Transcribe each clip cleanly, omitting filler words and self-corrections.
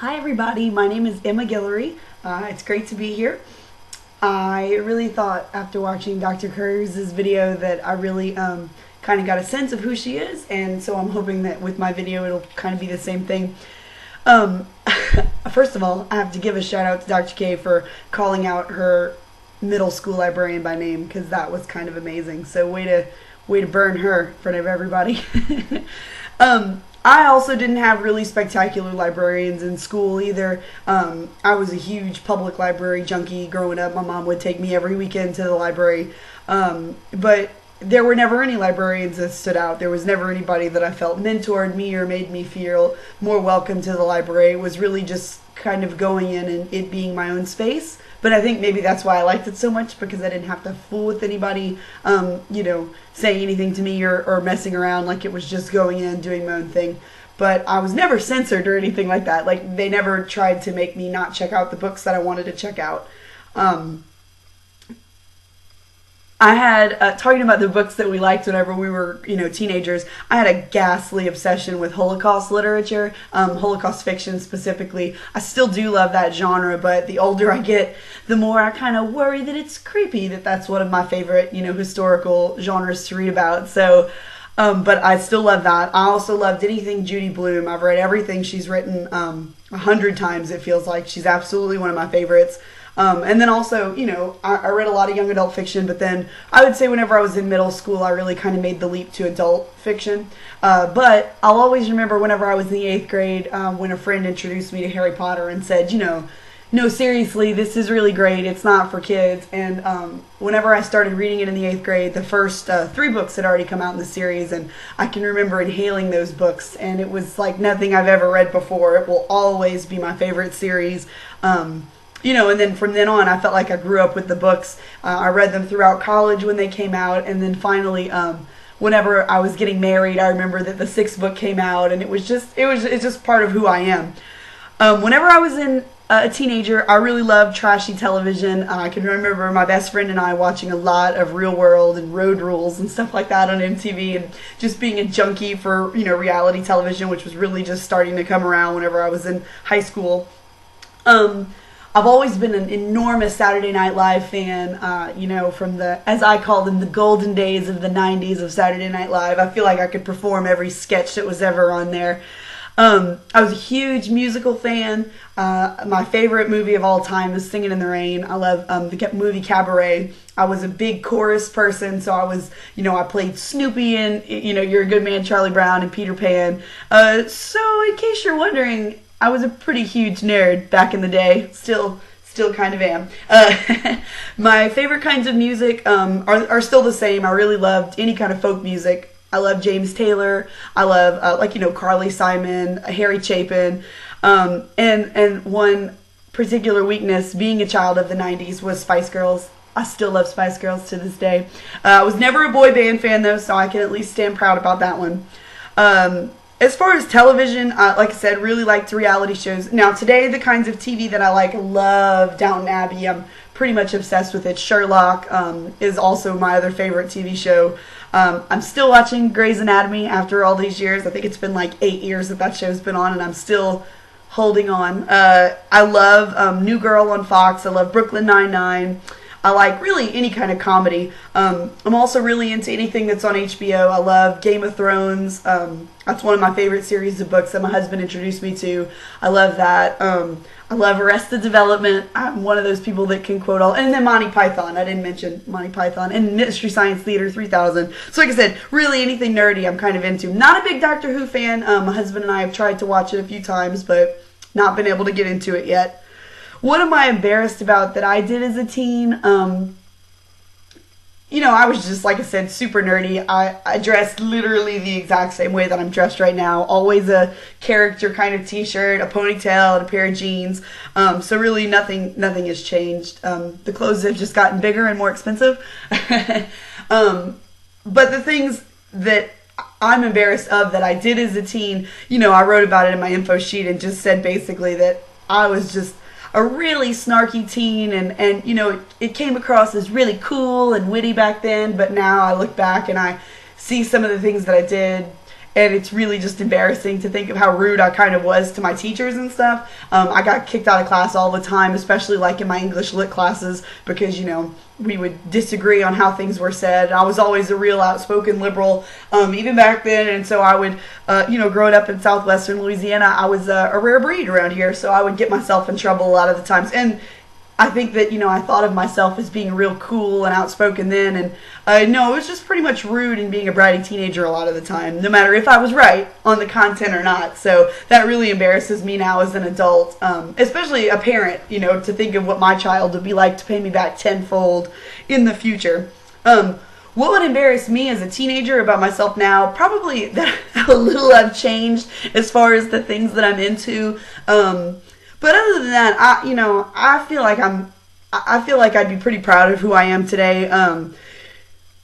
Hi everybody, my name is Emma Guillory. It's great to be here. I really thought after watching Dr. Cruz's video that I really kind of got a sense of who she is, and so I'm hoping that with my video it'll kind of be the same thing. Um, First of all, I have to give a shout out to Dr. K for calling out her middle school librarian by name, because that was kind of amazing. So way to burn her in front of everybody. I also didn't have really spectacular librarians in school either. I was a huge public library junkie growing up. My mom would take me every weekend to the library. But there were never any librarians that stood out. There was never anybody that I felt mentored me or made me feel more welcome to the library. It was really just kind of going in and it being my own space. But I think maybe that's why I liked it so much, because I didn't have to fool with anybody, saying anything to me or messing around. Like, it was just going in, doing my own thing. But I was never censored or anything like that. Like, they never tried to make me not check out the books that I wanted to check out. I had, talking about the books that we liked whenever we were, teenagers, I had a ghastly obsession with Holocaust literature, Holocaust fiction specifically. I still do love that genre, but the older I get, the more I kind of worry that it's creepy that that's one of my favorite, historical genres to read about. So, but I still love that. I also loved anything Judy Blume. I've read everything she's written 100 times, it feels like. She's absolutely one of my favorites. And then also, I read a lot of young adult fiction, but then I would say whenever I was in middle school, I really kind of made the leap to adult fiction. But I'll always remember whenever I was in the 8th grade, when a friend introduced me to Harry Potter and said, no, seriously, this is really great. It's not for kids. And whenever I started reading it in the 8th grade, the first 3 books had already come out in the series, and I can remember inhaling those books, and it was like nothing I've ever read before. It will always be my favorite series. And then from then on, I felt like I grew up with the books. I read them throughout college when they came out, and then finally, whenever I was getting married, I remember that the 6th book came out, and it's just part of who I am. Whenever I was a teenager, I really loved trashy television. I can remember my best friend and I watching a lot of Real World and Road Rules and stuff like that on MTV, and just being a junkie for, reality television, which was really just starting to come around whenever I was in high school. I've always been an enormous Saturday Night Live fan, from the, as I call them, the golden days of the 90s of Saturday Night Live. I feel like I could perform every sketch that was ever on there. I was a huge musical fan. My favorite movie of all time is Singing in the Rain. I love the movie Cabaret. I was a big chorus person, so I was, I played Snoopy and, You're a Good Man, Charlie Brown, and Peter Pan. So in case you're wondering, I was a pretty huge nerd back in the day. Still kind of am. My favorite kinds of music are still the same. I really loved any kind of folk music. I love James Taylor. I love Carly Simon, Harry Chapin, and one particular weakness, being a child of the 90s, was Spice Girls. I still love Spice Girls to this day. I was never a boy band fan though, so I can at least stand proud about that one. As far as television, like I said, really liked reality shows. Now today, the kinds of TV that I love Downton Abbey. I'm pretty much obsessed with it. Sherlock is also my other favorite TV show. I'm still watching Grey's Anatomy after all these years. I think it's been like 8 years that show's been on, and I'm still holding on. I love New Girl on Fox. I love Brooklyn Nine-Nine. I like really any kind of comedy. I'm also really into anything that's on HBO. I love Game of Thrones. That's one of my favorite series of books that my husband introduced me to. I love that. I love Arrested Development. I'm one of those people that can quote all. And then Monty Python. I didn't mention Monty Python. And Mystery Science Theater 3000. So like I said, really anything nerdy I'm kind of into. Not a big Doctor Who fan. My husband and I have tried to watch it a few times, but not been able to get into it yet. What am I embarrassed about that I did as a teen? I was just, like I said, super nerdy. I dressed literally the exact same way that I'm dressed right now. Always a character kind of t-shirt, a ponytail, and a pair of jeans. So really nothing has changed. The clothes have just gotten bigger and more expensive. But the things that I'm embarrassed of that I did as a teen, I wrote about it in my info sheet and just said basically that I was just a really snarky teen, and it came across as really cool and witty back then, but now I look back and I see some of the things that I did, and it's really just embarrassing to think of how rude I kind of was to my teachers and stuff. I got kicked out of class all the time, especially like in my English lit classes, because, you know, we would disagree on how things were said. I was always a real outspoken liberal, even back then, and so I would, you know, growing up in southwestern Louisiana, I was a rare breed around here, so I would get myself in trouble a lot of the times. And I think that, you know, I thought of myself as being real cool and outspoken then, and no, it was just pretty much rude and being a bratty teenager a lot of the time, no matter if I was right on the content or not. So that really embarrasses me now as an adult, especially a parent, you know, to think of what my child would be like to pay me back tenfold in the future. What would embarrass me as a teenager about myself now? Probably that how little I've changed as far as the things that I'm into. But other than that, I feel like I'd be pretty proud of who I am today.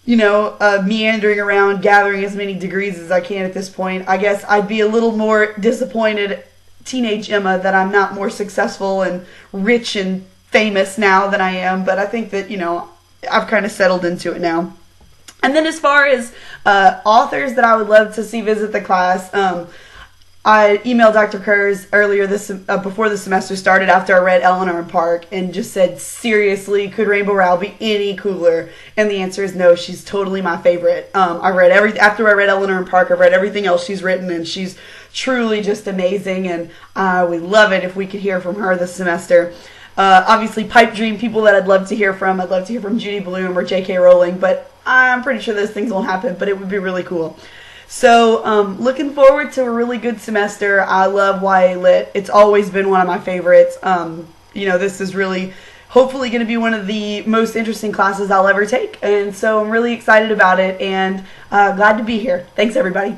Meandering around, gathering as many degrees as I can at this point. I guess I'd be a little more disappointed, teenage Emma, that I'm not more successful and rich and famous now than I am. But I think that, you know, I've kind of settled into it now. And then as far as authors that I would love to see visit the class, I emailed Dr. Kurz earlier before the semester started, after I read Eleanor in Park, and just said, seriously, could Rainbow Rowell be any cooler? And the answer is no. She's totally my favorite. After I read Eleanor in Park, I've read everything else she's written, and she's truly just amazing. And I would love it if we could hear from her this semester. Obviously, pipe dream people that I'd love to hear from. I'd love to hear from Judy Blume or J.K. Rowling, but I'm pretty sure those things won't happen. But it would be really cool. So, looking forward to a really good semester. I love YA Lit. It's always been one of my favorites. This is really, hopefully, going to be one of the most interesting classes I'll ever take. And so I'm really excited about it and glad to be here. Thanks, everybody.